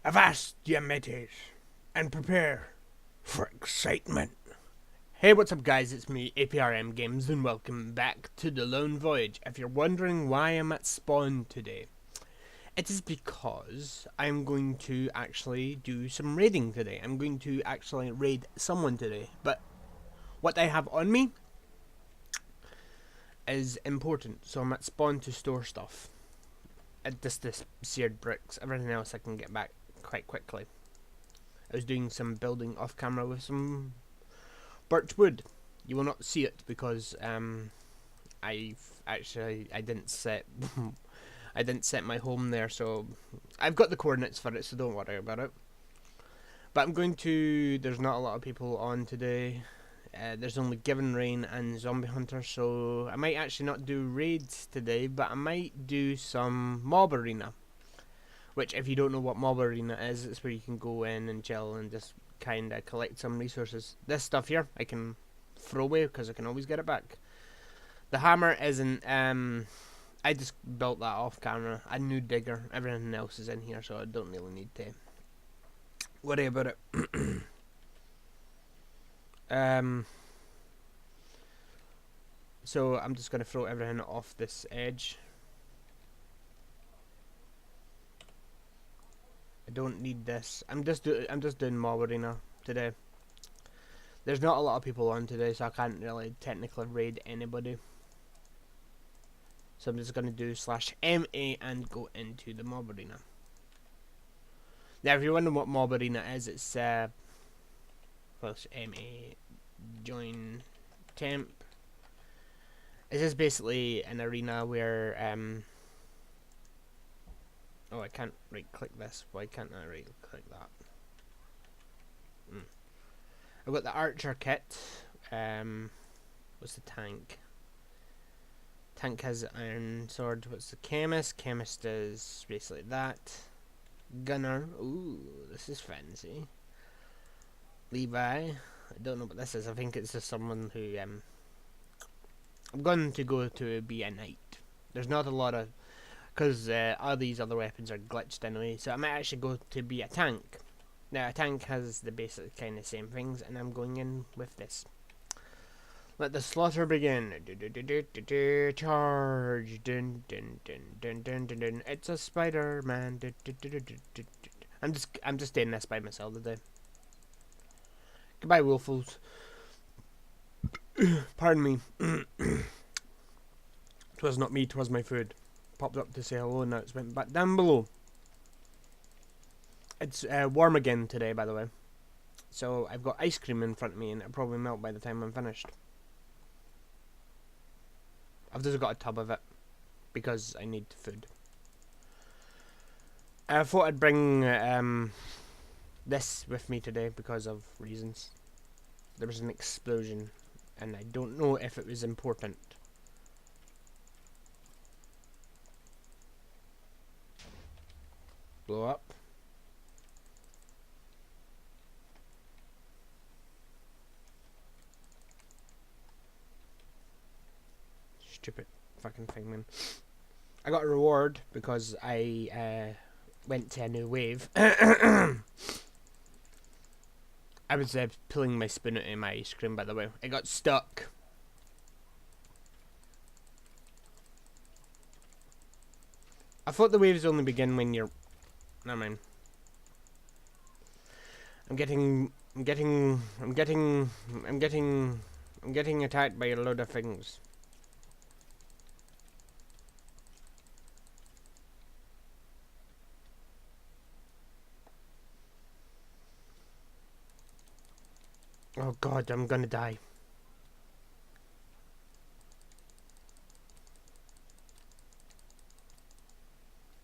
Avast, ye mateys, and prepare for excitement. Hey, what's up, guys? It's me, APRM Games, and welcome back to the Lone Voyage. If you're wondering why I'm at spawn today, it is because I'm going to actually do some raiding today. I'm going to actually raid someone today, but what I have on me is important, so I'm at spawn to store stuff. Just this seared bricks. Everything else I can get back quite quickly. I was doing some building off camera with some birch wood. You will not see it because I didn't set I didn't set my home there, so I've got the coordinates for it, so don't worry about it. But I'm going to. There's not a lot of people on today. There's only Given Rain and Zombie Hunter, so I might actually not do raids today, but I might do some Mob Arena. Which, if you don't know what Mob Arena is, it's where you can go in and chill and just kind of collect some resources. This stuff here, I can throw away because I can always get it back. The hammer isn't, I just built that off camera. A new digger, everything else is in here, so I don't really need to worry about it. So I'm just going to throw everything off this edge. I don't need this. I'm just doing Mob Arena today. There's not a lot of people on today, so I can't really technically raid anybody. So I'm just gonna do /MA and go into the Mob Arena. Now, if you're wondering what Mob Arena is, it's /MA join temp. It's just basically an arena where oh, I can't right click this. Why can't I right click that? I've got the archer kit. What's the tank? Tank has iron sword. What's the chemist? Chemist is basically that. Gunner. Ooh, this is fancy. Levi. I don't know what this is. I think it's just someone who I'm going to go to be a knight. There's not a lot of, because all these other weapons are glitched anyway, so I might actually go to be a tank. Now, a tank has the basic kind of same things, and I'm going in with this. Let the slaughter begin. Charge. Dun, dun, dun, dun, dun, dun, dun. It's a Spider-Man. I'm just doing this by myself today. Goodbye, Wolfos. Pardon me. 'Twas not me, 'twas my food. Popped up to say hello, and now it's went back down below. It's warm again today, by the way. So I've got ice cream in front of me, and it'll probably melt by the time I'm finished. I've just got a tub of it because I need food. I thought I'd bring this with me today because of reasons. There was an explosion, and I don't know if it was important. Blow up. Stupid fucking thing, man. I got a reward because I went to a new wave. I was pulling my spoon out of my ice cream, by the way. It got stuck. I thought the waves only begin when you're... Never mind. I'm getting attacked by a load of things. Oh god, I'm gonna die.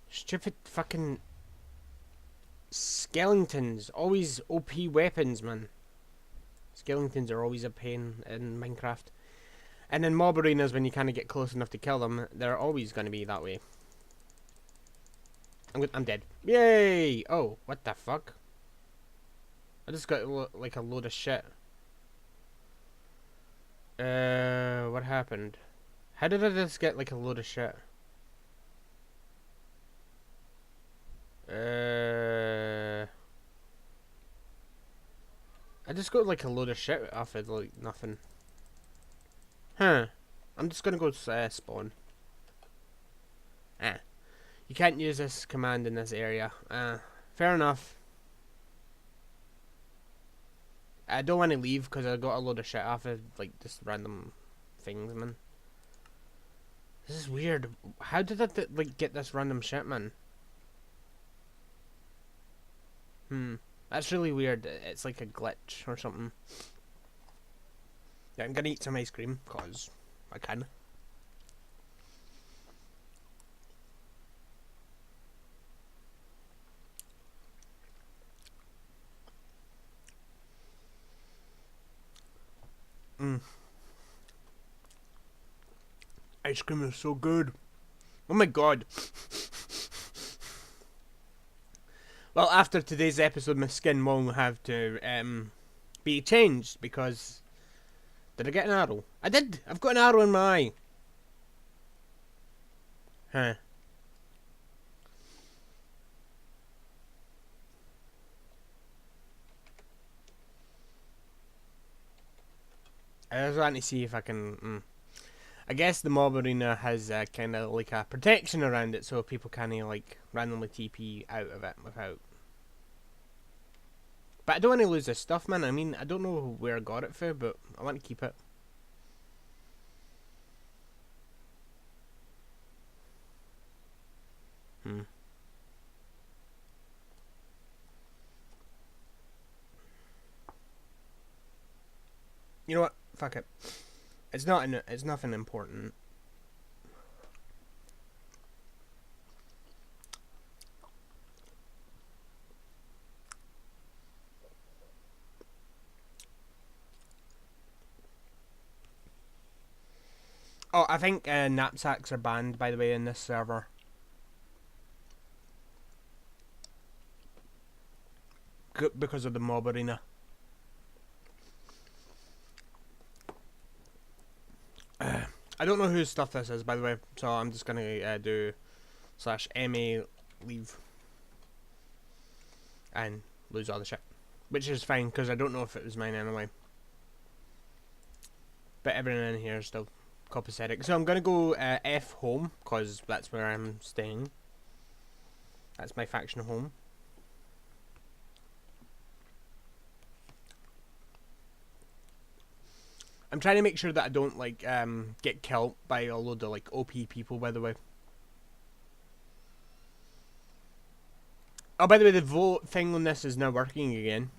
Stupid fucking skeletons. Always OP weapons, man. Skeletons are always a pain in Minecraft. And in mob arenas, when you kind of get close enough to kill them, they're always going to be that way. I'm dead. Yay! Oh, what the fuck? I just got like a load of shit. What happened? How did I just get like a load of shit? 'Cause just got like a load of shit off it, like nothing. Huh. I'm just gonna go to spawn. Ah. You can't use this command in this area. Fair enough. I don't want to leave because I got a load of shit off of like just random things, man. This is weird. How did I like get this random shit, man? That's really weird. It's like a glitch or something. Yeah, I'm gonna eat some ice cream cause I can. Ice cream is so good. Oh my god. Well, after today's episode, my skin will have to be changed because... Did I get an arrow? I did! I've got an arrow in my eye. Huh. I just want to see if I can... I guess the mob arena has kind of like a protection around it so people can't like randomly TP out of it without... But I don't want to lose this stuff, man. I mean, I don't know where I got it for, but I want to keep it. You know what? Fuck it. It's nothing important. Oh, I think knapsacks are banned, by the way, in this server. Because of the mob arena. I don't know whose stuff this is, by the way, so I'm just gonna do /MA leave and lose all the shit, which is fine because I don't know if it was mine anyway. But everything in here is still copacetic. So I'm gonna go F home because that's where I'm staying. That's my faction home. I'm trying to make sure that I don't like get killed by a load of like OP people, by the way. Oh, by the way, the vote thing on this is now working again.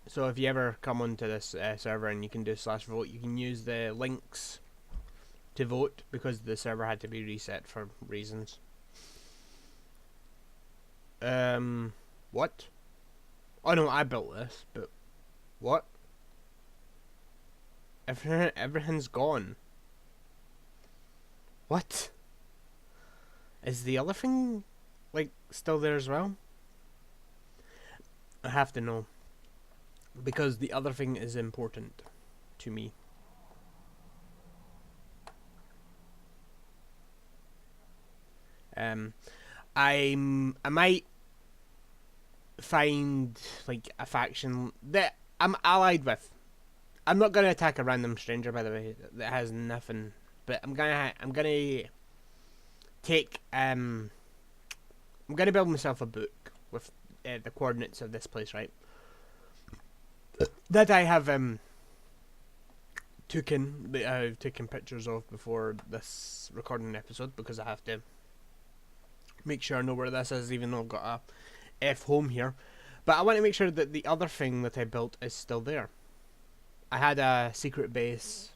So if you ever come onto this server and you can do /vote, you can use the links to vote because the server had to be reset for reasons. What? Oh no, I built this, but what? Everything's gone. What? Is the other thing like still there as well? I have to know because the other thing is important to me. I might find like a faction that I'm allied with. I'm not gonna attack a random stranger, by the way, that has nothing. But I'm gonna take I'm gonna build myself a book with the coordinates of this place, right? That I have taken pictures of before this recording episode because I have to make sure I know where this is, even though I've got a F home here. But I want to make sure that the other thing that I built is still there. I had a secret base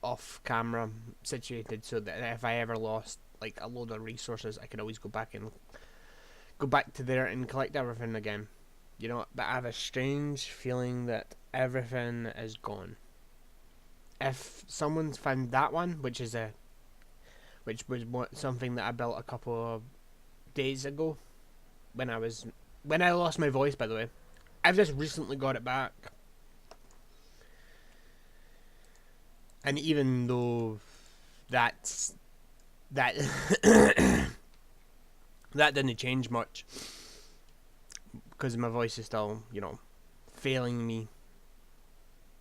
off camera situated so that if I ever lost like a load of resources, I could always go back to there and collect everything again. You know, but I have a strange feeling that everything is gone. If someone's found that one, which was something that I built a couple of days ago, when I lost my voice, by the way. I've just recently got it back. And even though that that didn't change much, because my voice is still, you know, failing me.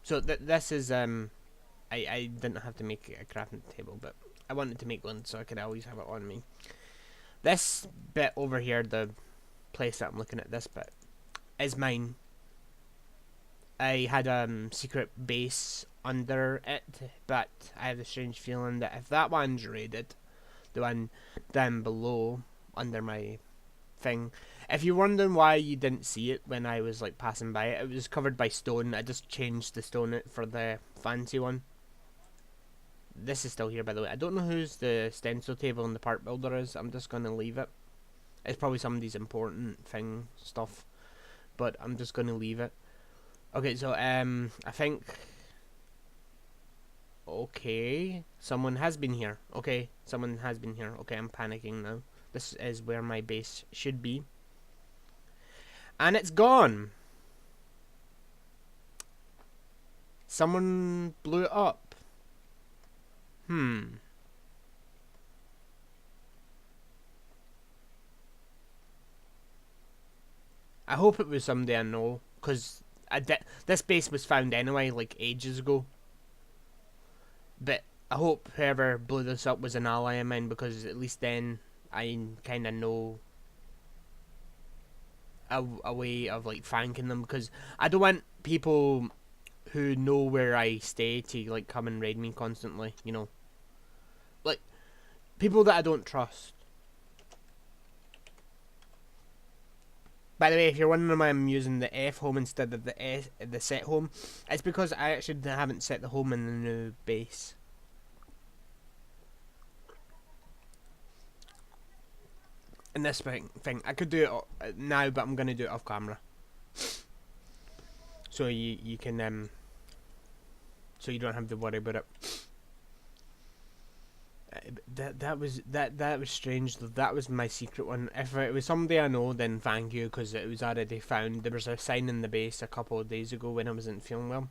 So this is I didn't have to make a crafting table, but I wanted to make one so I could always have it on me. This bit over here, the place that I'm looking at, this bit, is mine. I had a secret base under it, but I have a strange feeling that if that one's raided, the one down below under my thing, if you're wondering why you didn't see it when I was like passing by it, it was covered by stone. I just changed the stone for the fancy one. This is still here, by the way. I don't know whose the stencil table in the part builder is. I'm just gonna leave it. It's probably somebody's important thing stuff, but I'm just gonna leave it. Okay, so I think. Okay, someone has been here. Okay, someone has been here. Okay, I'm panicking now. This is where my base should be, and it's gone. Someone blew it up. I hope it was somebody I know, because this base was found anyway, like ages ago. But I hope whoever blew this up was an ally of mine, because at least then I kind of know a way of like thanking them, because I don't want people who know where I stay to like come and raid me constantly, you know. Like, people that I don't trust. By the way, if you're wondering why I'm using the F home instead of the set home, it's because I actually haven't set the home in the new base. In this thing, I could do it now, but I'm gonna do it off camera. So you can so you don't have to worry about it. That was strange though. That was my secret one. If it was somebody I know, then thank you, because it was already found. There was a sign in the base a couple of days ago when I wasn't feeling well.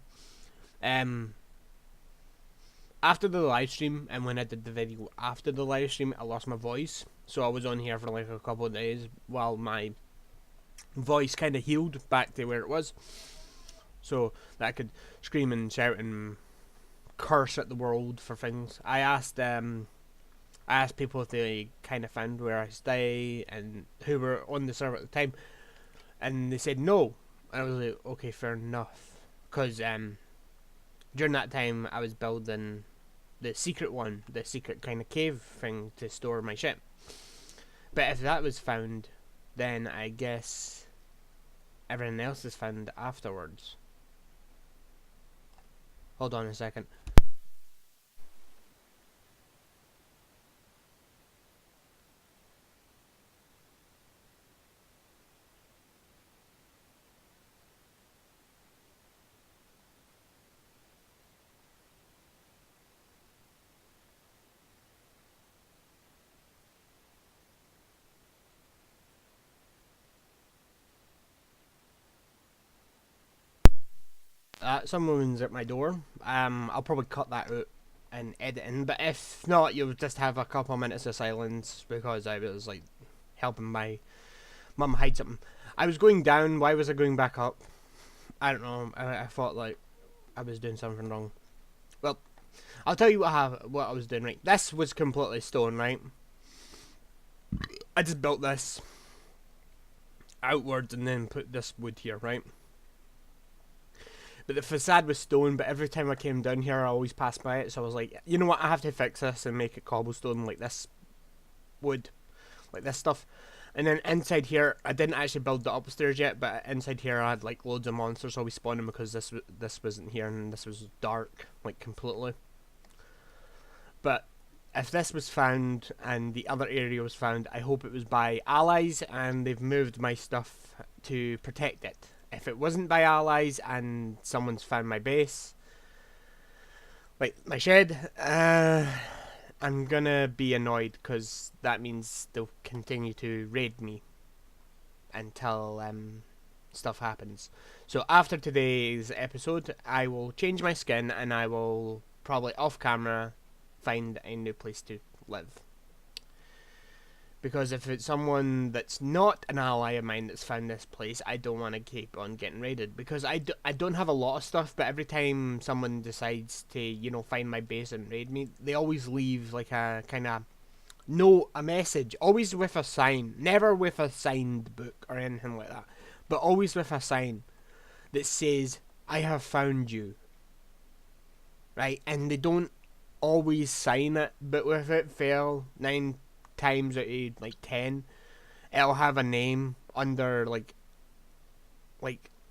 After the live stream, and when I did the video after the live stream, I lost my voice, so I was on here for like a couple of days while my voice kind of healed back to where it was, so that I could scream and shout and curse at the world for things. I asked people if they kind of found where I stay and who were on the server at the time, and they said no. And I was like, okay, fair enough, because during that time I was building the secret one, the secret kind of cave thing to store my shit. But if that was found, then I guess everything else is found afterwards. Hold on a second. Someone's at my door. I'll probably cut that out and edit in, but if not, you'll just have a couple of minutes of silence because I was like helping my mum hide something. I was going down. Why was I going back up? I don't know. I thought like I was doing something wrong. Well, I'll tell you what I was doing. Right, this was completely stone. Right, I just built this outwards and then put this wood here. Right. But the facade was stone, but every time I came down here I always passed by it, so I was like, you know what, I have to fix this and make it cobblestone like this wood, like this stuff. And then inside here, I didn't actually build the upstairs yet, but inside here I had like loads of monsters always spawning because this wasn't here and this was dark, like completely. But if this was found and the other area was found, I hope it was by allies and they've moved my stuff to protect it. If it wasn't by allies and someone's found my base, like my shed, I'm gonna be annoyed because that means they'll continue to raid me until stuff happens. So after today's episode, I will change my skin and I will probably off camera find a new place to live. Because if it's someone that's not an ally of mine that's found this place, I don't want to keep on getting raided. Because I don't have a lot of stuff, but every time someone decides to, you know, find my base and raid me, they always leave like a kind of note, a message. Always with a sign. Never with a signed book or anything like that. But always with a sign that says, I have found you. Right? And they don't always sign it, but with it fail 9 times out of like 10, it'll have a name under like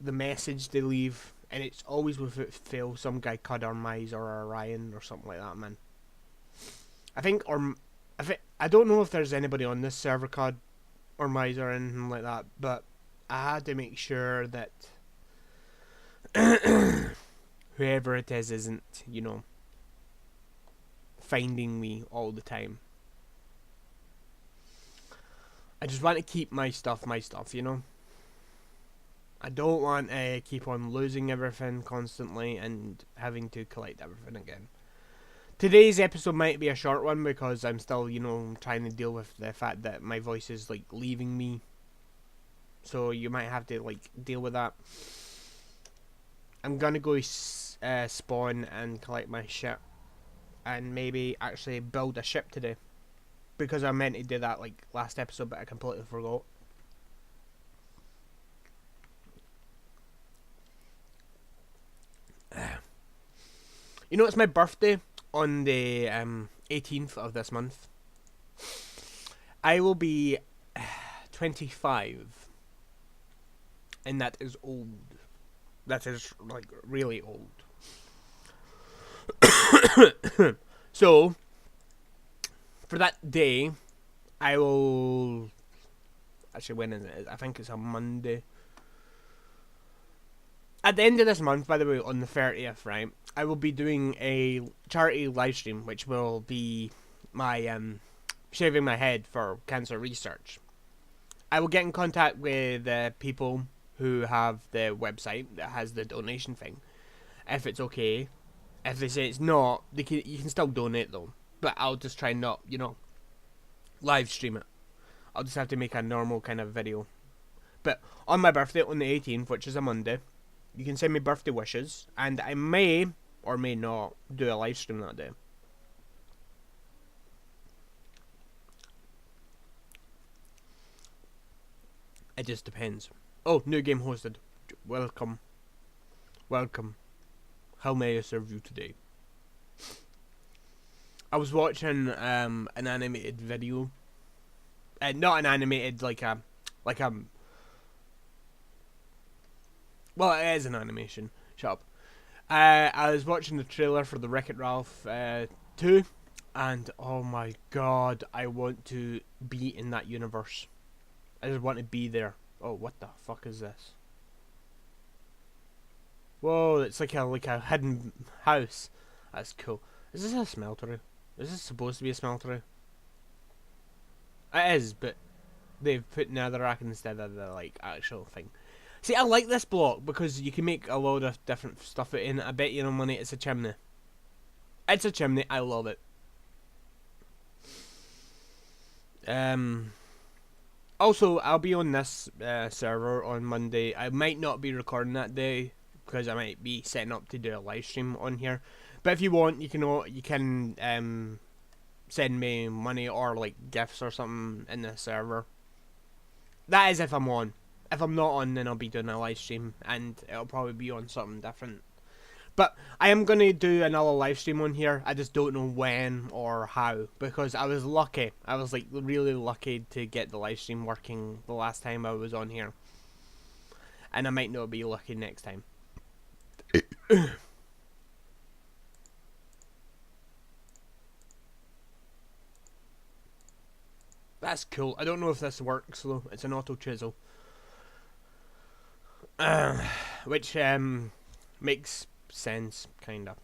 the message they leave, and it's always with it fail some guy called Mize or Orion or something like that, man. I think, or if it, I don't know if there's anybody on this server called Mize or anything like that, but I had to make sure that whoever it is isn't, you know, finding me all the time. I just want to keep my stuff, you know. I don't want to keep on losing everything constantly and having to collect everything again. Today's episode might be a short one because I'm still, you know, trying to deal with the fact that my voice is like leaving me. So you might have to like deal with that. I'm gonna go spawn and collect my ship, and maybe actually build a ship today. Because I meant to do that like last episode, but I completely forgot. You know, it's my birthday on the 18th of this month. I will be 25. And that is old. That is like really old. So for that day, I will... Actually, when is it? I think it's a Monday. At the end of this month, by the way, on the 30th, right, I will be doing a charity live stream, which will be my shaving my head for cancer research. I will get in contact with people who have the website that has the donation thing. If it's okay. If they say it's not, you can still donate though. But I'll just try not, you know, live stream it. I'll just have to make a normal kind of video. But on my birthday, on the 18th, which is a Monday, you can send me birthday wishes, and I may or may not do a live stream that day. It just depends. Oh, new game hosted. Welcome. Welcome. How may I serve you today? I was watching an animated video. Not an animated, like a... Well, it is an animation. Shut up. I was watching the trailer for the Wreck-It Ralph 2, and oh my god, I want to be in that universe. I just want to be there. Oh, what the fuck is this? Whoa, it's like a hidden house. That's cool. Is this a smeltery? Is this supposed to be a smeltery? It is, but they've put netherrack instead of the like actual thing. See, I like this block because you can make a load of different stuff in it. I bet you no money it's a chimney. It's a chimney. I love it. Also, I'll be on this server on Monday. I might not be recording that day because I might be setting up to do a live stream on here. But if you want, you can send me money or like gifts or something in the server. That is if I'm on. If I'm not on, then I'll be doing a live stream, and it'll probably be on something different. But I am going to do another live stream on here. I just don't know when or how, because I was lucky. I was like really lucky to get the live stream working the last time I was on here. And I might not be lucky next time. That's cool. I don't know if this works though. It's an auto chisel. Which makes sense, kinda.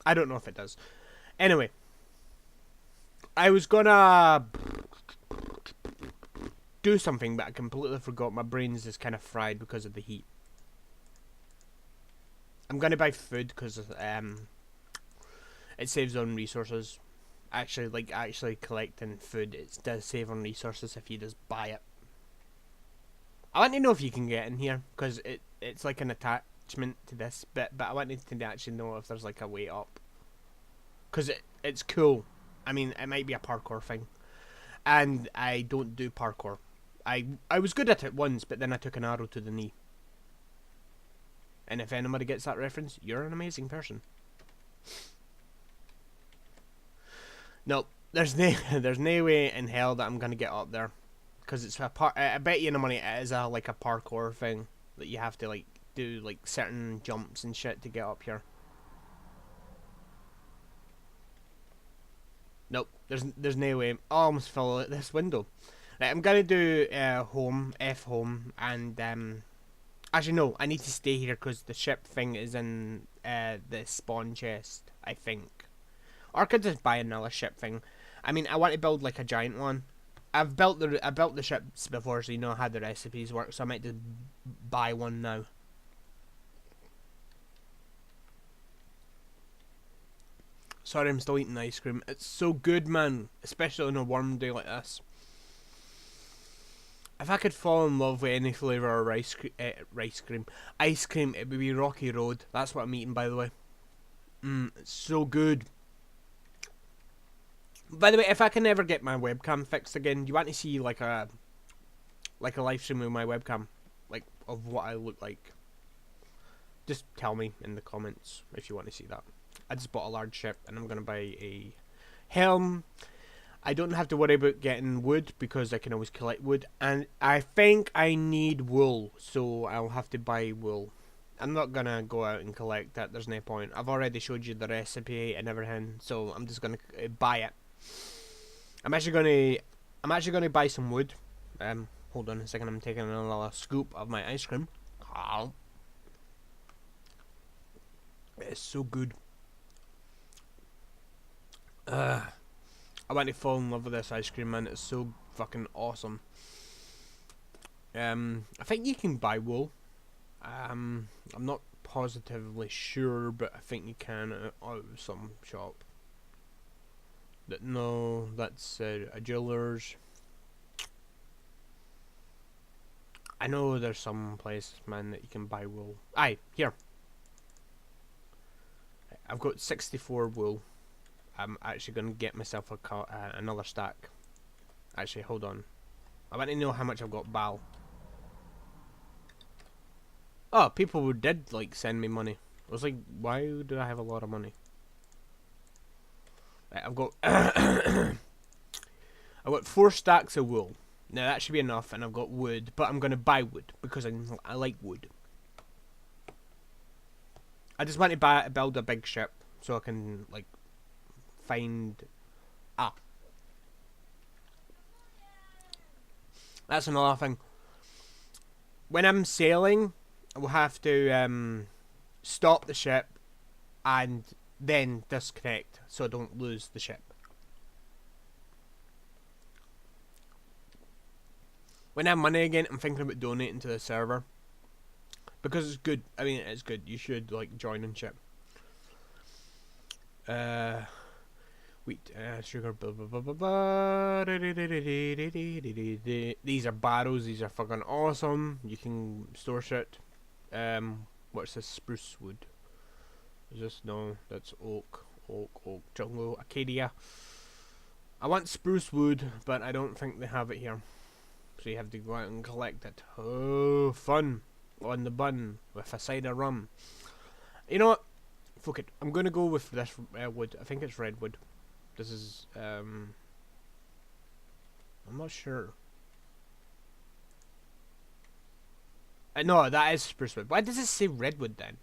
I don't know if it does. Anyway, I was gonna do something, but I completely forgot. My brain's just kind of fried because of the heat. I'm gonna buy food because it saves on resources. Actually collecting food, it does save on resources if you just buy it. I want to know if you can get in here, because it's like an attachment to this bit, but I wanted to actually know if there's like a way up. Because it's cool. I mean, it might be a parkour thing. And I don't do parkour. I was good at it once, but then I took an arrow to the knee. And if anybody gets that reference, you're an amazing person. No, there's no way in hell that I'm gonna get up there, because it's a I bet you no money it is like a parkour thing that you have to like do like certain jumps and shit to get up here. Nope, there's no way. Oh, I almost fell out this window. Right, I'm gonna do home, home, and actually no, I need to stay here because the ship thing is in the spawn chest, I think. Or I could just buy another ship thing. I mean, I want to build like a giant one. I built the ships before, so you know how the recipes work. So I might just buy one now. Sorry, I'm still eating ice cream. It's so good, man. Especially on a warm day like this. If I could fall in love with any flavour of ice cream, it would be Rocky Road. That's what I'm eating, by the way. It's so good. By the way, if I can ever get my webcam fixed again, do you want to see like a live stream with my webcam, like of what I look like? Just tell me in the comments if you want to see that. I just bought a large ship and I'm gonna buy a helm. I don't have to worry about getting wood because I can always collect wood, and I think I need wool, so I'll have to buy wool. I'm not gonna go out and collect that. There's no point. I've already showed you the recipe and everything, so I'm just gonna buy it. I'm actually gonna buy some wood. Hold on a second. I'm taking another scoop of my ice cream. It's so good. I want to fall in love with this ice cream, man. It's so fucking awesome. I think you can buy wool. I'm not positively sure, but I think you can out of some shop. No, that's a jeweler's. I know there's some place, man, that you can buy wool. Aye, here. I've got 64 wool. I'm actually going to get myself another stack. Actually, hold on. I want to know how much I've got bal. Oh, people did like send me money. I was like, why do I have a lot of money? Right, I've got I've got 4 stacks of wool. Now that should be enough, and I've got wood, but I'm gonna buy wood because I like wood. I just want to build a big ship so I can like find. That's another thing. When I'm sailing, I will have to stop the ship and then disconnect so I don't lose the ship. When I have money again, I'm thinking about donating to the server because it's good. I mean, it's good. You should like join and ship. Wheat, sugar, blah blah blah blah blah. These are barrels. These are fucking awesome. You can store shit. What's this? Spruce wood. Is this? No, that's oak. Oak, jungle, acacia. I want spruce wood, but I don't think they have it here. So you have to go out and collect it. Oh, fun. On the bun with a side of rum. You know what? Fuck it. I'm gonna go with this wood. I think it's redwood. This is, I'm not sure. No, that is spruce wood. Why does it say redwood then?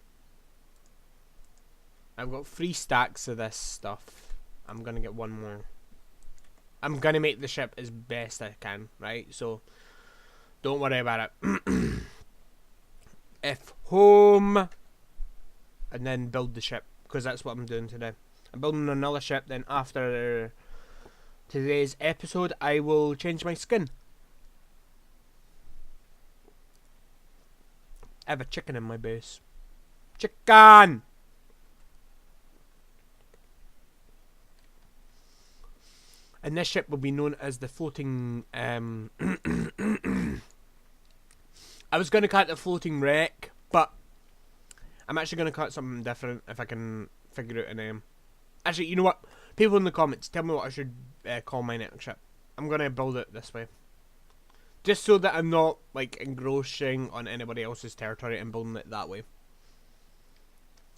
I've got 3 stacks of this stuff. I'm gonna get 1 more. I'm gonna make the ship as best I can, right? So, don't worry about it. F home. And then build the ship, because that's what I'm doing today. I'm building another ship, then after today's episode, I will change my skin. I have a chicken in my base. Chicken! And this ship will be known as the floating. I was going to cut the floating wreck, but I'm actually going to cut something different if I can figure out a name. Actually, you know what? People in the comments, tell me what I should call my next ship. I'm going to build it this way. Just so that I'm not, like, engrossing on anybody else's territory and building it that way.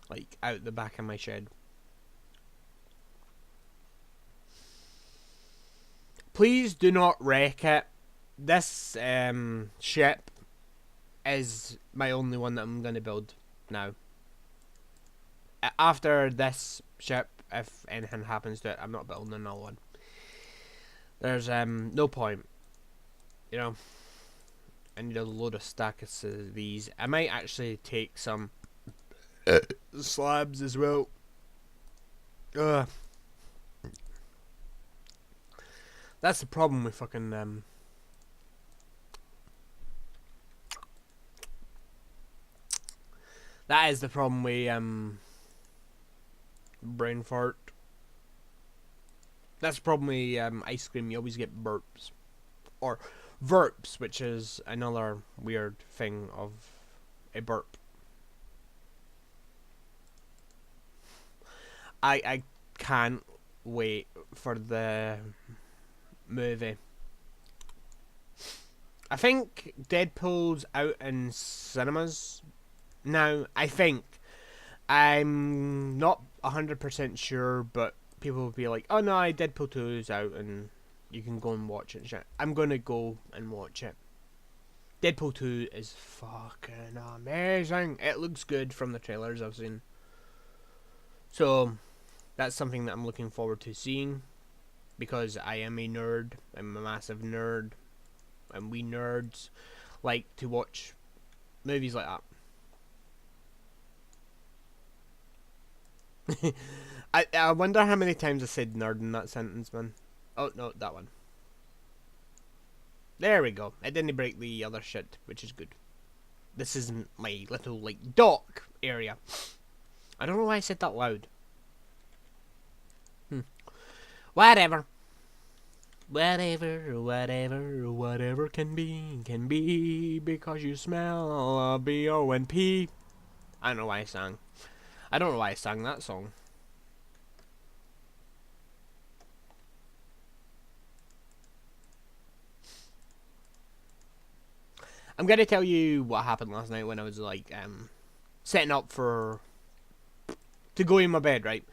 Like, out the back of my shed. Please do not wreck it. This ship is my only one that I'm going to build now. After this ship, if anything happens to it, I'm not building another one. There's no point. You know, I need a load of stacks of these. I might actually take some slabs as well. That's the problem with fucking that is the problem with brain fart. That's the problem with ice cream. You always get burps or verps, which is another weird thing of a burp. I can't wait for the movie. I think Deadpool's out in cinemas now. I think. I'm not 100% sure, but people will be like, oh no, Deadpool 2 is out and you can go and watch it and shit. I'm gonna go and watch it. Deadpool 2 is fucking amazing. It looks good from the trailers I've seen. So, that's something that I'm looking forward to seeing. Because I am a nerd. I'm a massive nerd. And we nerds like to watch movies like that. I wonder how many times I said nerd in that sentence, man. Oh, no, that one. There we go. I didn't break the other shit, which is good. This isn't my little, like, dock area. I don't know why I said that loud. Whatever. Whatever can be because you smell a B-O-N-P. I don't know why I sang. I don't know why I sang that song. I'm gonna tell you what happened last night when I was like setting up to go in my bed, right?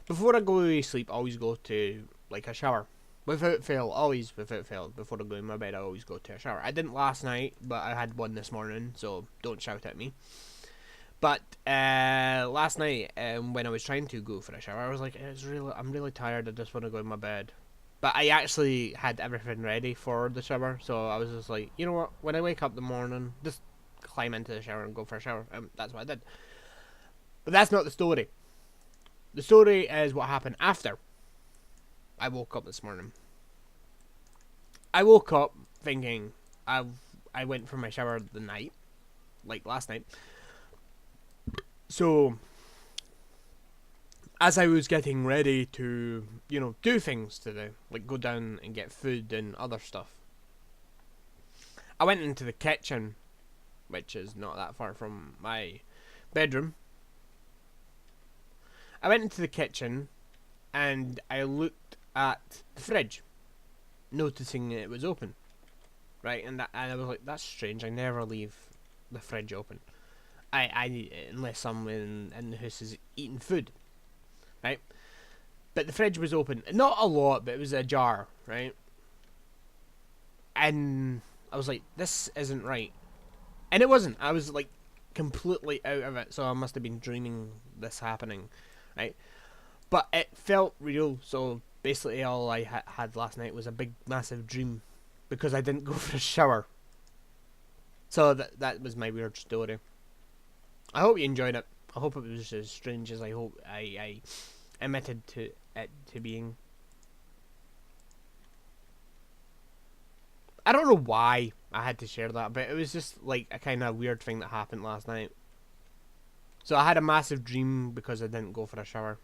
Before I go to sleep, I always go to like a shower. Without fail, always without fail. Before I go in my bed, I always go to a shower. I didn't last night, but I had one this morning, so don't shout at me. But last night, when I was trying to go for a shower, I was like, I'm really tired. I just want to go in my bed. But I actually had everything ready for the shower, so I was just like, you know what? When I wake up in the morning, just climb into the shower and go for a shower. That's what I did. But that's not the story. The story is what happened after I woke up this morning. I woke up thinking I went for my shower the night, like last night. So, as I was getting ready to, you know, do things today, like go down and get food and other stuff, I went into the kitchen, which is not that far from my bedroom. I went into the kitchen and I looked at the fridge, noticing it was open, right? And I was like, that's strange. I never leave the fridge open. I unless someone in the house is eating food, right? But the fridge was open, not a lot, but it was ajar, right? And I was like, this isn't right, and it wasn't. I was like completely out of it, so I must have been dreaming this happening, right? But it felt real, so basically all I had last night was a big massive dream because I didn't go for a shower. So that was my weird story. I hope you enjoyed it. I hope it was as strange as I hope I admitted to it to being. I don't know why I had to share that, but it was just like a kind of weird thing that happened last night. So I had a massive dream because I didn't go for a shower.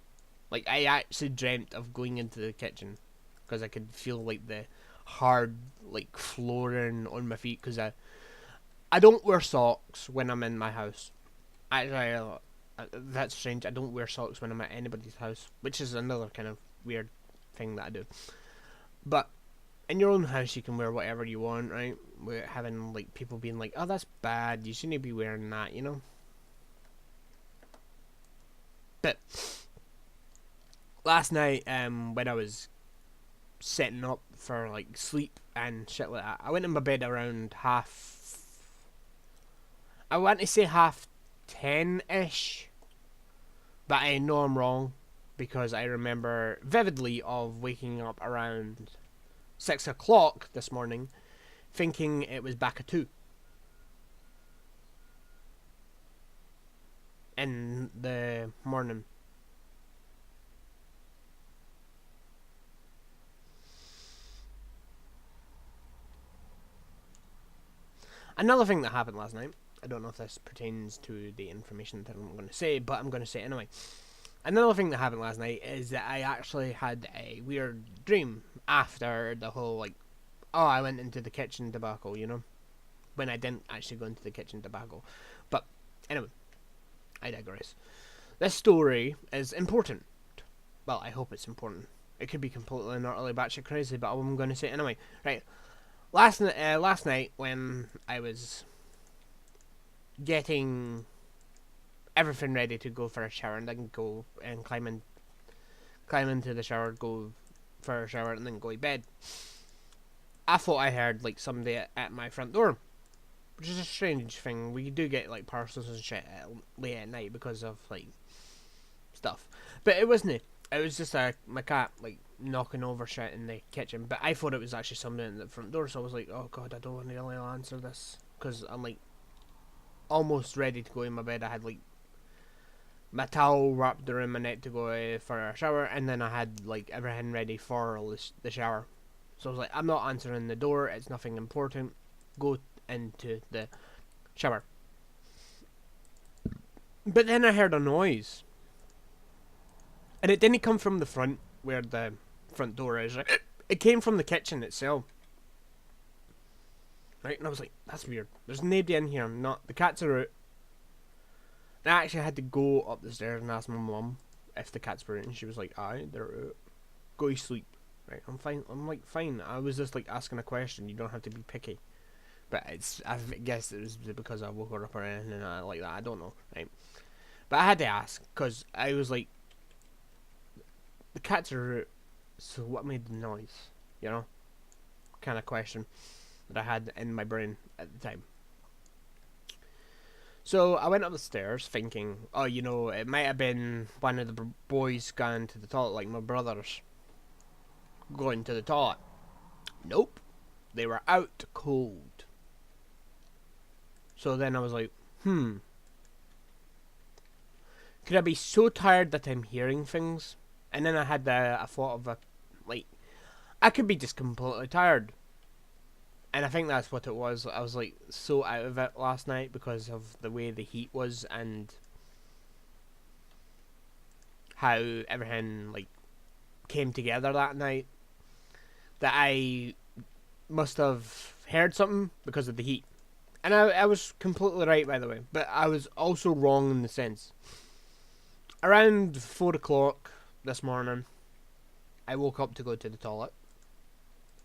Like, I actually dreamt of going into the kitchen because I could feel like the hard like flooring on my feet, because I don't wear socks when I'm in my house. That's strange. I don't wear socks when I'm at anybody's house, which is another kind of weird thing that I do. But in your own house, you can wear whatever you want, right? Without having like people being like, "Oh, that's bad. You shouldn't be wearing that," you know. But last night, when I was setting up for like sleep and shit like that, I went in my bed around I want to say 10:30ish, but I know I'm wrong because I remember vividly of waking up around 6 o'clock this morning, thinking it was back at 2 in the morning. Another thing that happened last night, I don't know if this pertains to the information that I'm going to say, but I'm going to say it anyway. Another thing that happened last night is that I actually had a weird dream after the whole, like, oh, I went into the kitchen debacle, you know? When I didn't actually go into the kitchen debacle. But, anyway, I digress. This story is important. Well, I hope it's important. It could be completely and utterly batshit crazy, but I'm going to say it anyway. Right. Last night when I was getting everything ready to go for a shower, and then go and climb into the shower, go for a shower, and then go to bed, I thought I heard like somebody at my front door, which is a strange thing. We do get like parcels and shit late at night because of like stuff, but it wasn't. It was just my cat like knocking over shit in the kitchen. But I thought it was actually somebody in the front door, so I was like, oh god, I don't want to really answer this, because I'm like almost ready to go in my bed. I had like my towel wrapped around my neck to go for a shower, and then I had like everything ready for the shower. So I was like, I'm not answering the door, it's nothing important, go into the shower. But then I heard a noise, and it didn't come from the front where the front door is, right? It came from the kitchen itself. Right, and I was like, that's weird. There's nobody in here. The cats are out. And I actually had to go up the stairs and ask my mum if the cats were out, and she was like, aye, they're out. Go to sleep. Right, I'm fine. I'm like, fine. I was just like asking a question. You don't have to be picky. But I guess it was because I woke her up or anything like that. I don't know, right? But I had to ask, because I was like, the cats are out, so what made the noise? You know? Kind of question that I had in my brain at the time. So I went up the stairs thinking, oh, you know, it might have been one of the boys going to the toilet, like my brothers going to the toilet. Nope. They were out cold. So then I was like, could I be so tired that I'm hearing things? And then I had a thought of I could be just completely tired. And I think that's what it was. I was like so out of it last night because of the way the heat was and how everything like came together that night, that I must have heard something because of the heat. And I was completely right, by the way, but I was also wrong in the sense. Around 4 o'clock this morning, I woke up to go to the toilet,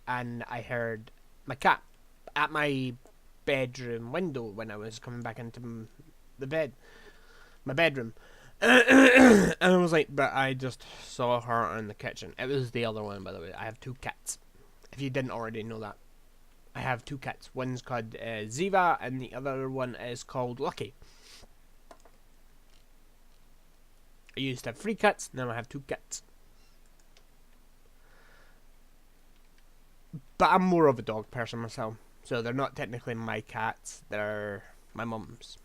and I heard my cat at my bedroom window when I was coming back into my bedroom. And I was like, but I just saw her in the kitchen. It was the other one, by the way. I have 2 cats. If you didn't already know that. I have 2 cats. One's called Ziva, and the other one is called Lucky. I used to have 3 cats, now I have 2 cats. But I'm more of a dog person myself, so they're not technically my cats, they're my mum's.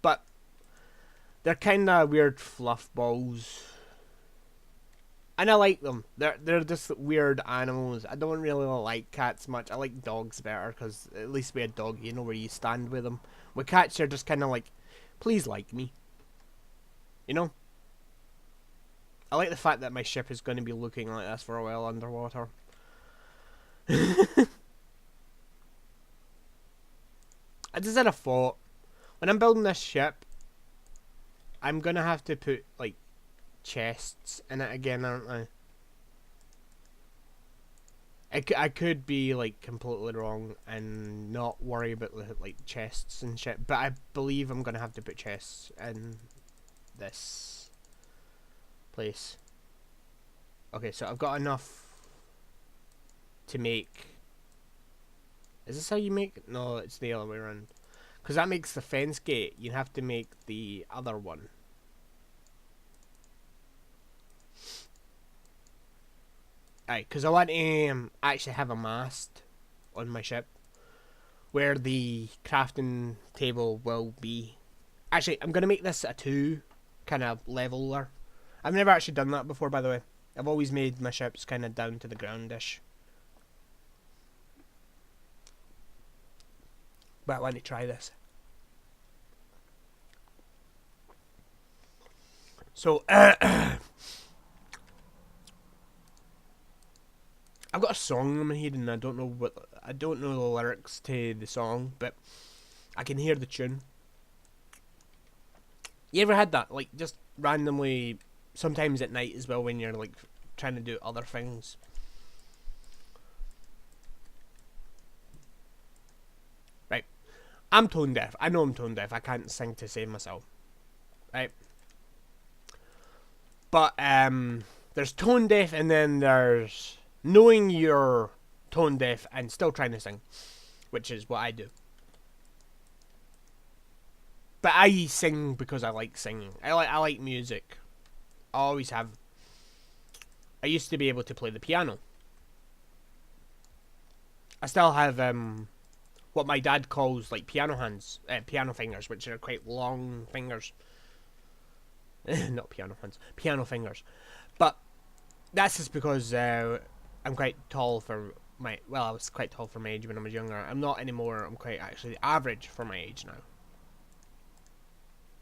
But they're kinda weird fluff balls, and I like them. They're just weird animals. I don't really like cats much. I like dogs better, because at least with a dog, you know where you stand with them. With cats, you're just kind of like, please like me. You know? I like the fact that my ship is going to be looking like this for a while underwater. I just had a thought. When I'm building this ship, I'm going to have to put, like, chests in it again, aren't I? I could be, like, completely wrong and not worry about, like, chests and shit, but I believe I'm going to have to put chests in this place. Okay, so I've got enough to make... Is this how you make... No, it's the other way around. Because that makes the fence gate. You have to make the other one. Right, because I want to actually have a mast on my ship where the crafting table will be. Actually, I'm going to make this a 2 kind of leveler. I've never actually done that before, by the way. I've always made my ships kind of down to the groundish. But I want to try this. So, I've got a song in my head and I don't know the lyrics to the song, but I can hear the tune. You ever had that? Like, just randomly, sometimes at night as well, when you're, like, trying to do other things. Right. I'm tone deaf. I know I'm tone deaf. I can't sing to save myself. Right. But, there's tone deaf and then there's knowing you're tone deaf and still trying to sing, which is what I do. But I sing because I like singing. I like music. I always have. I used to be able to play the piano. I still have what my dad calls like piano hands, piano fingers, which are quite long fingers. Not piano hands, piano fingers. But that's just because I'm quite tall for my. Well, I was quite tall for my age when I was younger. I'm not anymore. I'm quite actually average for my age now.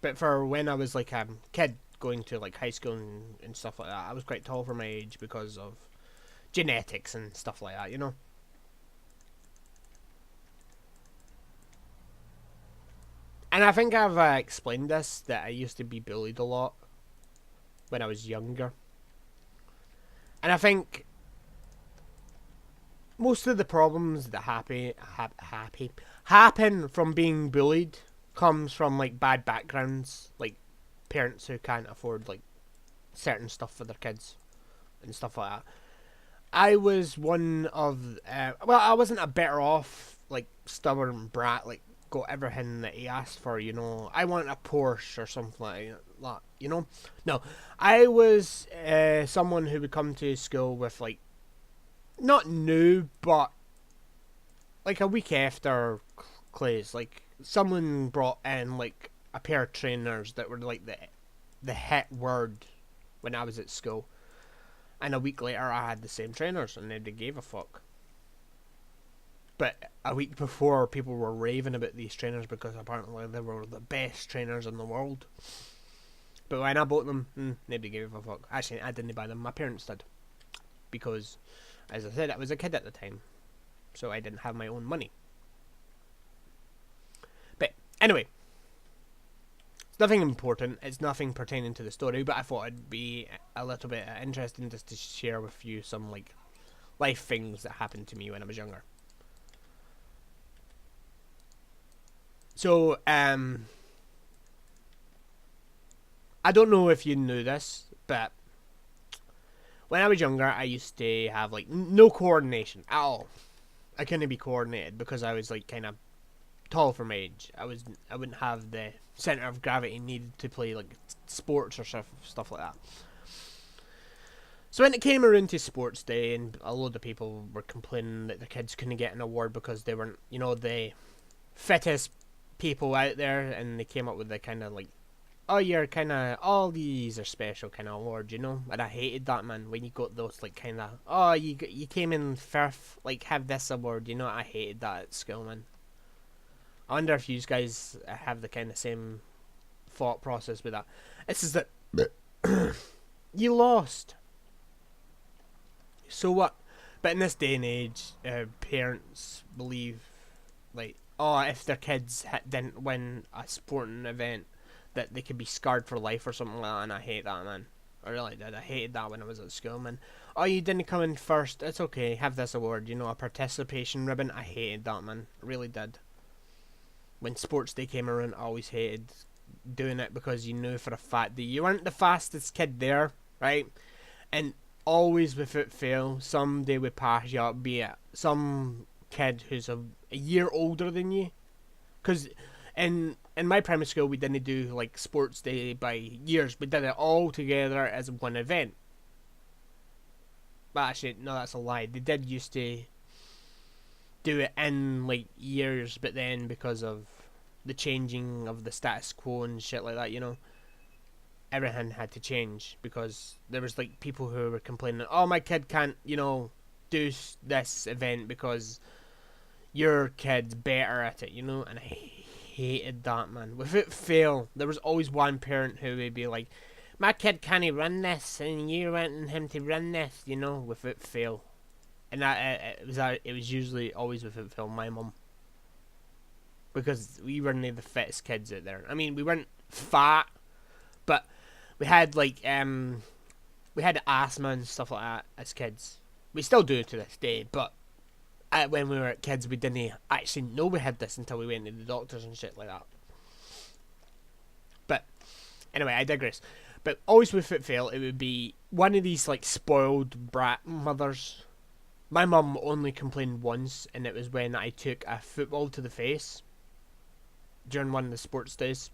But for when I was like a kid going to like high school and stuff like that, I was quite tall for my age because of genetics and stuff like that, you know. And I think I've explained this, that I used to be bullied a lot when I was younger. And I think most of the problems that happen from being bullied comes from like bad backgrounds, like parents who can't afford like certain stuff for their kids and stuff like that. I was one of well, I wasn't a better off like stubborn brat like got everything that he asked for, you know. I want a Porsche or something like that, you know. No, I was someone who would come to school with like not new, but like a week after clays, like someone brought in like a pair of trainers that were like the hit word when I was at school, and a week later I had the same trainers and nobody gave a fuck. But a week before, people were raving about these trainers because apparently they were the best trainers in the world. But when I bought them, nobody gave a fuck. Actually, I didn't buy them, my parents did. Because, as I said, I was a kid at the time, so I didn't have my own money. But anyway, it's nothing important, it's nothing pertaining to the story, but I thought it'd be a little bit interesting just to share with you some like life things that happened to me when I was younger. So, I don't know if you knew this, but when I was younger, I used to have like no coordination at all. I couldn't be coordinated because I was like kind of tall for my age. I wouldn't have the center of gravity needed to play like sports or stuff like that. So when it came around to sports day, and a load of people were complaining that their kids couldn't get an award because they weren't, you know, the fittest people out there, and they came up with the kind of like, oh, you're kind of, all these are special kind of awards, you know. And I hated that, man, when you got those like kind of, oh, you came in first, like have this award, you know. I hated that at school, man. I wonder if you guys have the kind of same thought process with that. It's just that You lost. So what? But in this day and age, parents believe, like, oh, if their kids didn't win a sporting event, that they could be scarred for life or something like that, and I hate that, man. I really did. I hated that when I was at school, man. Oh, you didn't come in first. It's okay. Have this award, a participation ribbon. I hated that, man. I really did. When sports day came around, I always hated doing it because you knew for a fact that you weren't the fastest kid there, right? And always without fail, someday would pass you up, be it some kid who's a year older than you. Because in my primary school, we didn't do like sports day by years. We did it all together as one event. But actually, no, that's a lie. They did used to do it in like years, but then because of the changing of the status quo and shit like that, everything had to change because there was like people who were complaining, oh, my kid can't, do this event because your kid's better at it, and I hated that, man. Without fail, there was always one parent who would be like, my kid can't run this, and you wanting him to run this, without fail. And it was usually always without fail my mum. Because we weren't the fittest kids out there. I mean, we weren't fat, but we had like we had asthma and stuff like that as kids. We still do to this day, but when we were kids, we didn't actually know we had this until we went to the doctors and shit like that. But anyway, I digress. But always without fail, it would be one of these like spoiled brat mothers. My mum only complained once, and it was when I took a football to the face during one of the sports days,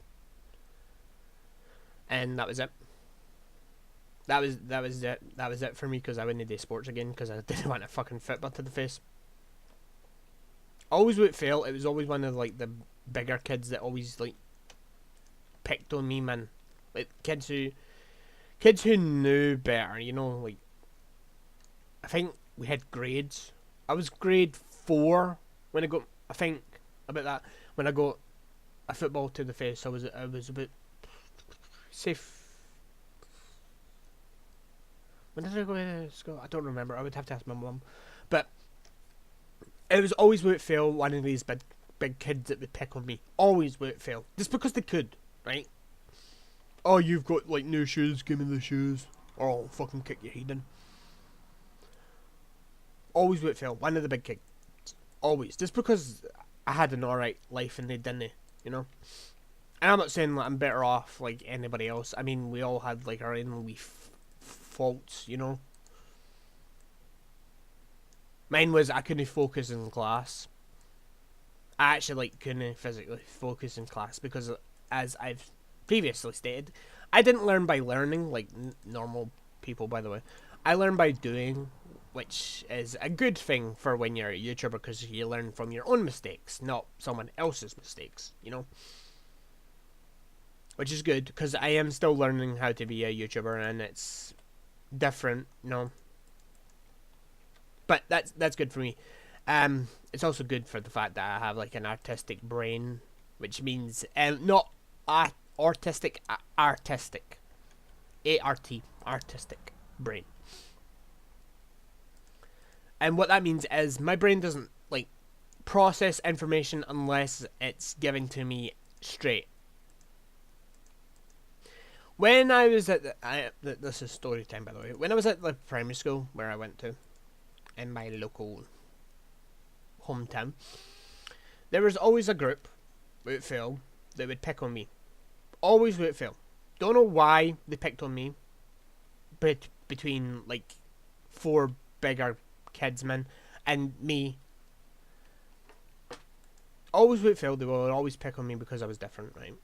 and that was it. That was it. That was it for me because I wouldn't do sports again because I didn't want a fucking football to the face. Always would fail. It was always one of like the bigger kids that always like picked on me, man. Like kids who knew better, like I think we had grades. I was grade 4 when I got, I think about that, when I got a football to the face. I was about, safe. When did I go to school? I don't remember. I would have to ask my mum. But it was always without fail one of these big kids that would pick on me. Always without fail. Just because they could, right? Oh, you've got like new shoes, give me the shoes. Or I'll fucking kick your head in. Always without fail, one of the big kids. Always. Just because I had an alright life and they didn't, And I'm not saying that I'm better off like anybody else. I mean, we all had like our own wee faults, Mine was I couldn't focus in class. I actually couldn't physically focus in class because, as I've previously stated, I didn't learn by learning like normal people. By the way, I learned by doing, which is a good thing for when you're a YouTuber because you learn from your own mistakes, not someone else's mistakes. Which is good because I am still learning how to be a YouTuber and it's different, But that's good for me. It's also good for the fact that I have like an artistic brain, which means not artistic, artistic, artistic brain. And what that means is my brain doesn't like process information unless it's given to me straight. When I was at this is story time, by the way. When I was at the primary school where I went to, in my local hometown, there was always a group, without fail, that would pick on me. Always without fail. Don't know why they picked on me, but between like 4 bigger kids, man, and me. Always without fail, they would always pick on me because I was different, right?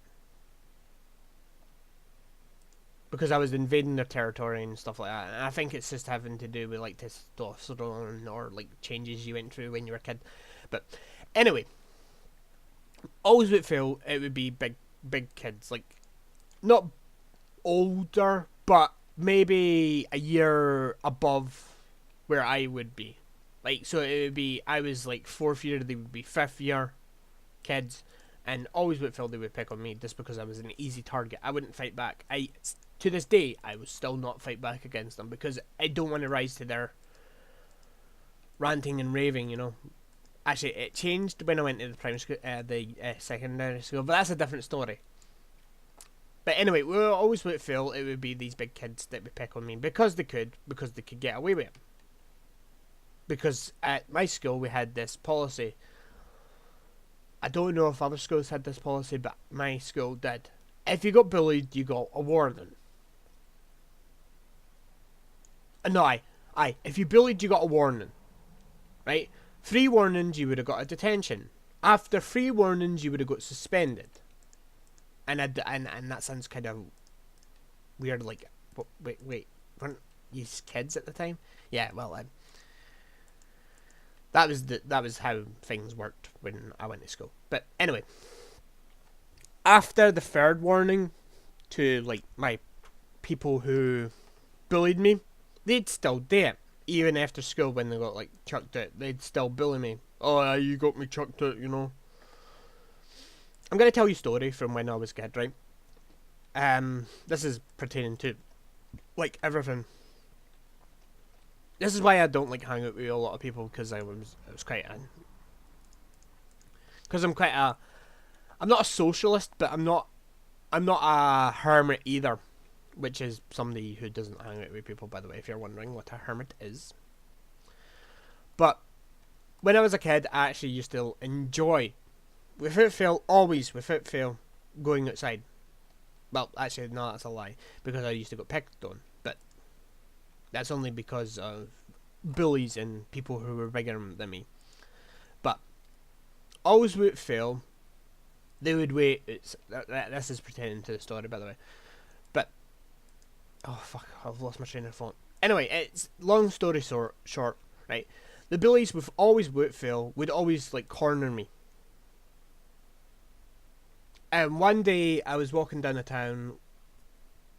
Because I was invading their territory and stuff like that. And I think it's just having to do with like testosterone or like changes you went through when you were a kid. But anyway, always would fail. It would be big kids, like not older, but maybe a year above where I would be. Like so, it would be I was like 4th year, they would be 5th year kids, and always would feel they would pick on me just because I was an easy target. I wouldn't fight back. To this day, I would still not fight back against them because I don't want to rise to their ranting and raving, you know. Actually, it changed when I went to the primary school, the secondary school, but that's a different story. But anyway, we always would feel it would be these big kids that would pick on me because they could get away with it. Because at my school we had this policy. I don't know if other schools had this policy, but my school did. If you got bullied, you got a warning. No, aye. If you bullied, you got a warning. Right? 3 warnings, you would have got a detention. After 3 warnings, you would have got suspended. And that sounds kind of weird. Like, wait, weren't you kids at the time? Yeah, well, that was how things worked when I went to school. But anyway, after the 3rd warning to like my people who bullied me, they'd still do it. Even after school, when they got like chucked out, they'd still bully me. Oh, you got me chucked out, you know. I'm gonna tell you a story from when I was a kid, right? This is pertaining to like everything. This is why I don't like hang out with a lot of people, because I was quite because I'm not a socialist, but I'm not a hermit either. Which is somebody who doesn't hang out with people, by the way, if you're wondering what a hermit is. But when I was a kid, I actually used to enjoy, without fail, going outside. Well, actually, no, that's a lie, because I used to get picked on. But that's only because of bullies and people who were bigger than me. But always without fail, they would wait. This is pertaining to the story, by the way. But oh fuck, I've lost my train of thought. Anyway, it's long story short, right? The bullies would always would always like corner me. And one day I was walking down the town,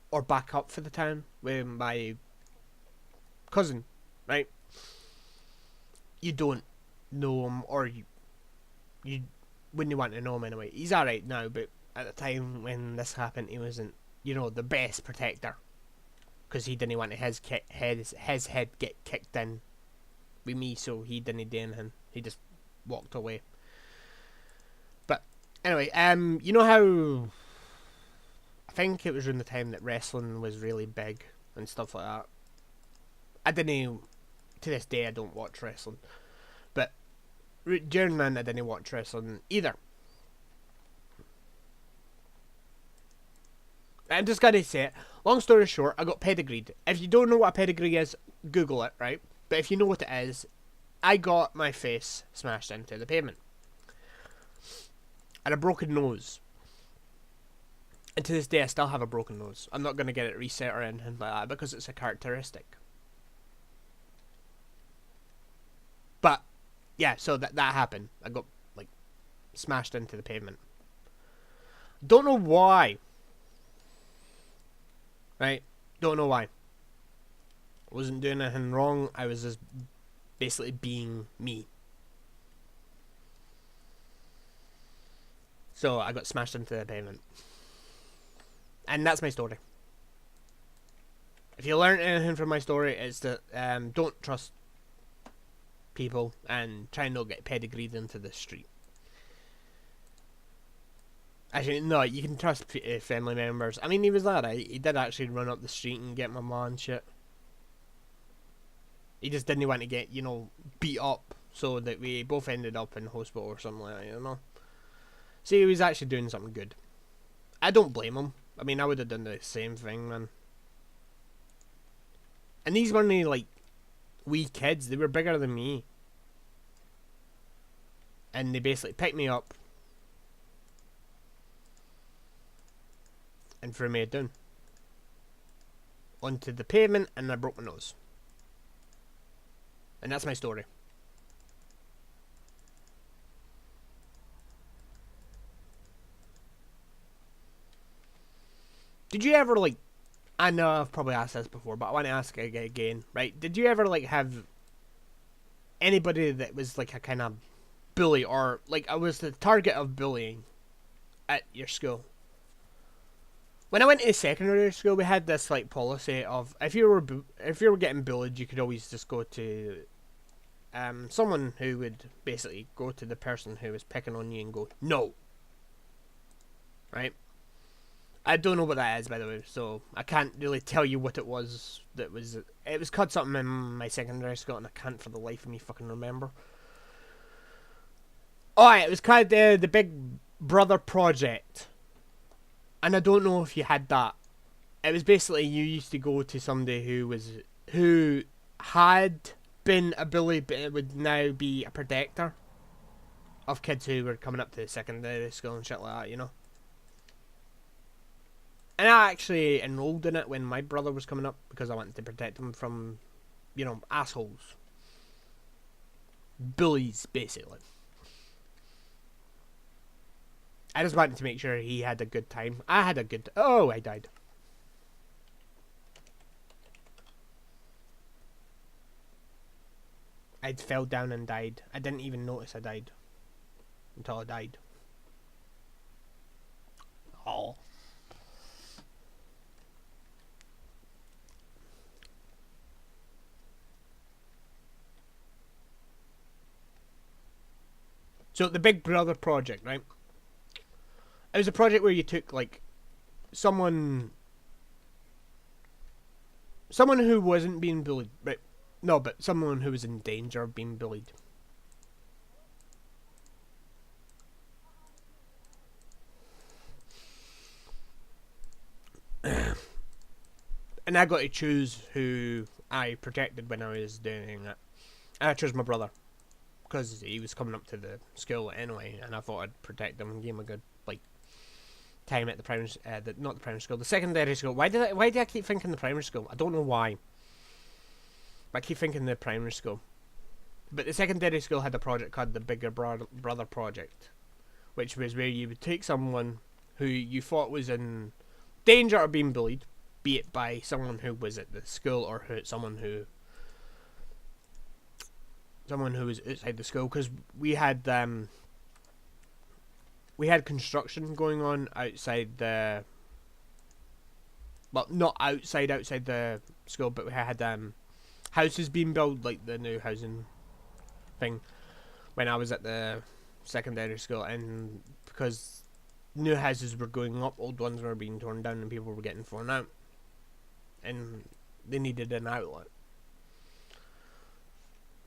or back up for the town, with my cousin, right? You don't know him, or you wouldn't want to know him anyway. He's alright now, but at the time when this happened, he wasn't, you know, the best protector. Because he didn't want his head get kicked in with me, so he didn't do anything. He just walked away. But anyway, you know how I think it was around the time that wrestling was really big and stuff like that. I didn't, to this day I don't watch wrestling, but during then I didn't watch wrestling either. I'm just gonna say it. Long story short, I got pedigreed. If you don't know what a pedigree is, Google it, right? But if you know what it is, I got my face smashed into the pavement. And a broken nose. And to this day, I still have a broken nose. I'm not going to get it reset or anything like that, because it's a characteristic. But, yeah, so that happened. I got, like, smashed into the pavement. Don't know why. Right? Don't know why. I wasn't doing anything wrong. I was just basically being me. So I got smashed into the pavement. And that's my story. If you learn anything from my story, it's that don't trust people and try and not get pedigreed into the street. Actually, no, you can trust family members. I mean, he was that. He did actually run up the street and get my mom and shit. He just didn't want to get, you know, beat up, so that we both ended up in hospital or something like that, you know. See, he was actually doing something good. I don't blame him. I mean, I would have done the same thing, man. And these weren't any, like, wee kids. They were bigger than me. And they basically picked me up and threw me down onto the pavement, and I broke my nose. And that's my story. Did you ever, like, I know I've probably asked this before, but I want to ask it again, right? Did you ever, like, have anybody that was, like, a kind of bully, or, like, I was the target of bullying, at your school. When I went to secondary school, we had this like policy of if you were getting bullied, you could always just go to someone who would basically go to the person who was picking on you and go no. Right? I don't know what that is, by the way, so I can't really tell you what it was. It was called something in my secondary school, and I can't for the life of me fucking remember. Oh, it was called the Big Brother Project. And I don't know if you had that. It was basically you used to go to somebody who had been a bully, but it would now be a protector of kids who were coming up to secondary school and shit like that, you know. And I actually enrolled in it when my brother was coming up because I wanted to protect him from, you know, assholes. Bullies, basically. I just wanted to make sure he had a good time. I had a good... Oh, I died. I fell down and died. I didn't even notice I died. Until I died. Oh. So, the Big Brother Project, right? It was a project where you took, like, someone who wasn't being bullied, right? No, but someone who was in danger of being bullied. And I got to choose who I protected when I was doing it. I chose my brother. Because he was coming up to the school anyway, and I thought I'd protect him and give him a good, like, time at the primary, not the primary school, the secondary school. Why do I keep thinking the primary school? I don't know why, but I keep thinking the primary school. But the secondary school had a project called the Bigger Brother Project, which was where you would take someone who you thought was in danger of being bullied, be it by someone who was at the school or someone who was outside the school, because we had construction going on outside the... Well, not outside the school, but we had houses being built, like the new housing thing, when I was at the secondary school, and because new houses were going up, old ones were being torn down, and people were getting thrown out, and they needed an outlet.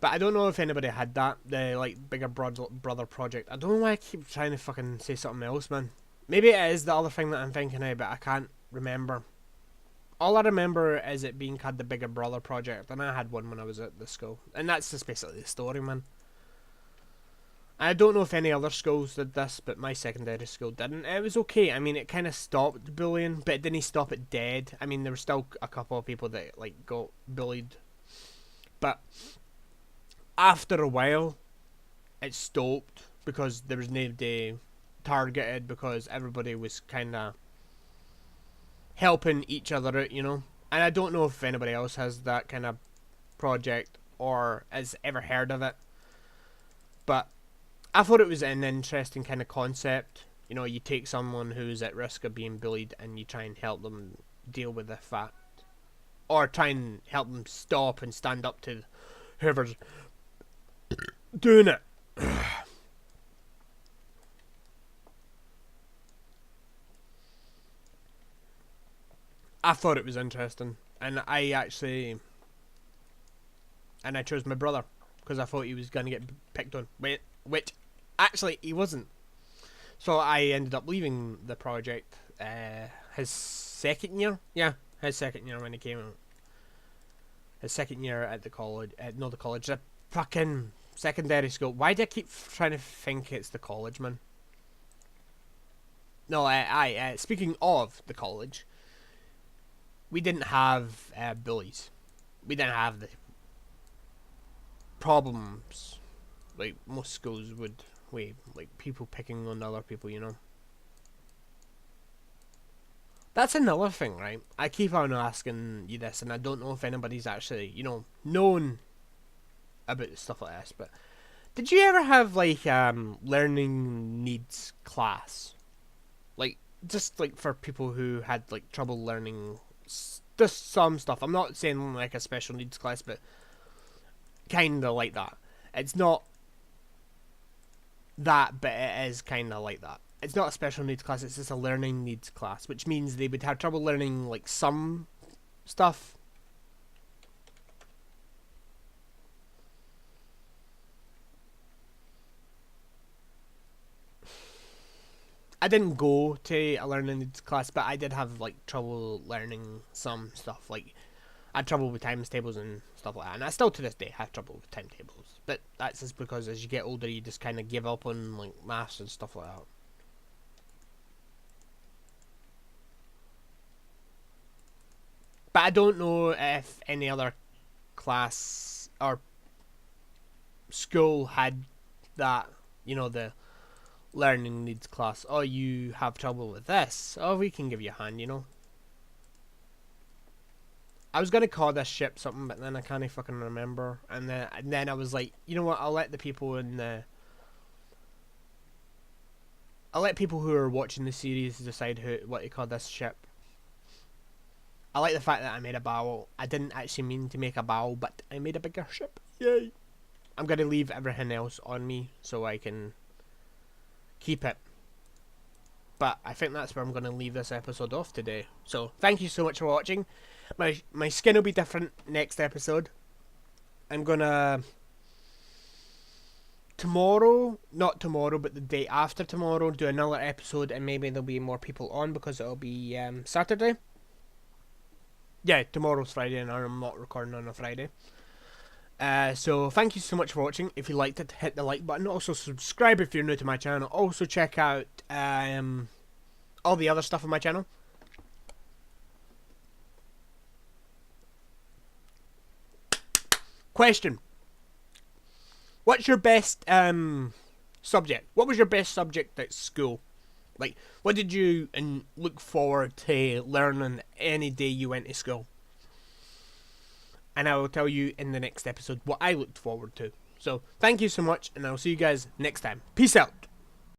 But I don't know if anybody had that, the like Bigger Brother Project. I don't know why I keep trying to fucking say something else, man. Maybe it is the other thing that I'm thinking of, but I can't remember. All I remember is it being called the Bigger Brother Project, and I had one when I was at the school. And that's just basically the story, man. I don't know if any other schools did this, but my secondary school didn't. It was okay. I mean, it kind of stopped bullying, but it didn't stop it dead. I mean, there were still a couple of people that like got bullied, but after a while, it stopped because there was nobody targeted, because everybody was kind of helping each other out, you know. And I don't know if anybody else has that kind of project or has ever heard of it, but I thought it was an interesting kind of concept. You know, you take someone who's at risk of being bullied and you try and help them deal with the fact, or try and help them stop and stand up to whoever's doing it. I thought it was interesting, and I chose my brother because I thought he was gonna get picked on. Which actually he wasn't. So I ended up leaving the project. His second year, when he came out. His second year at the college, not the college, the fucking secondary school. Why do I keep trying to think it's the college, man? No, speaking of the college, we didn't have bullies. We didn't have the problems like most schools would. Like people picking on other people, you know. That's another thing, right? I keep on asking you this, and I don't know if anybody's actually, you know, known about stuff like this, but did you ever have like learning needs class? like just like for people who had like trouble learning just some stuff. I'm not saying like a special needs class, but kind of like that. It's not that, but it is kind of like that. It's not a special needs class, it's just a learning needs class, which means they would have trouble learning like some stuff. I didn't go to a learning needs class, but I did have like trouble learning some stuff. Like I had trouble with times tables and stuff like that, and I still to this day have trouble with timetables. But that's just because as you get older, you just kind of give up on like maths and stuff like that. But I don't know if any other class or school had that. You know, the learning needs class. Oh, you have trouble with this. Oh, we can give you a hand. You know. I was gonna call this ship something, but then I can't fucking remember. And then I was like, you know what? I'll let the people in the. I'll let people who are watching the series decide what to call this ship. I like the fact that I made a bow. I didn't actually mean to make a bow, but I made a bigger ship. Yay! I'm gonna leave everything else on me so I can keep it. But I think that's where I'm gonna leave this episode off today. So thank you so much for watching. My skin will be different next episode. I'm gonna not tomorrow, but the day after tomorrow, do another episode, and maybe there'll be more people on because it'll be Saturday. Yeah, tomorrow's Friday, and I'm not recording on a Friday. So thank you so much for watching. If you liked it, hit the like button. Also subscribe if you're new to my channel. Also check out all the other stuff on my channel. Question. What's your best subject? What was your best subject at school? Like, what did you look forward to learning any day you went to school? And I will tell you in the next episode what I looked forward to. So, thank you so much, and I'll see you guys next time. Peace out.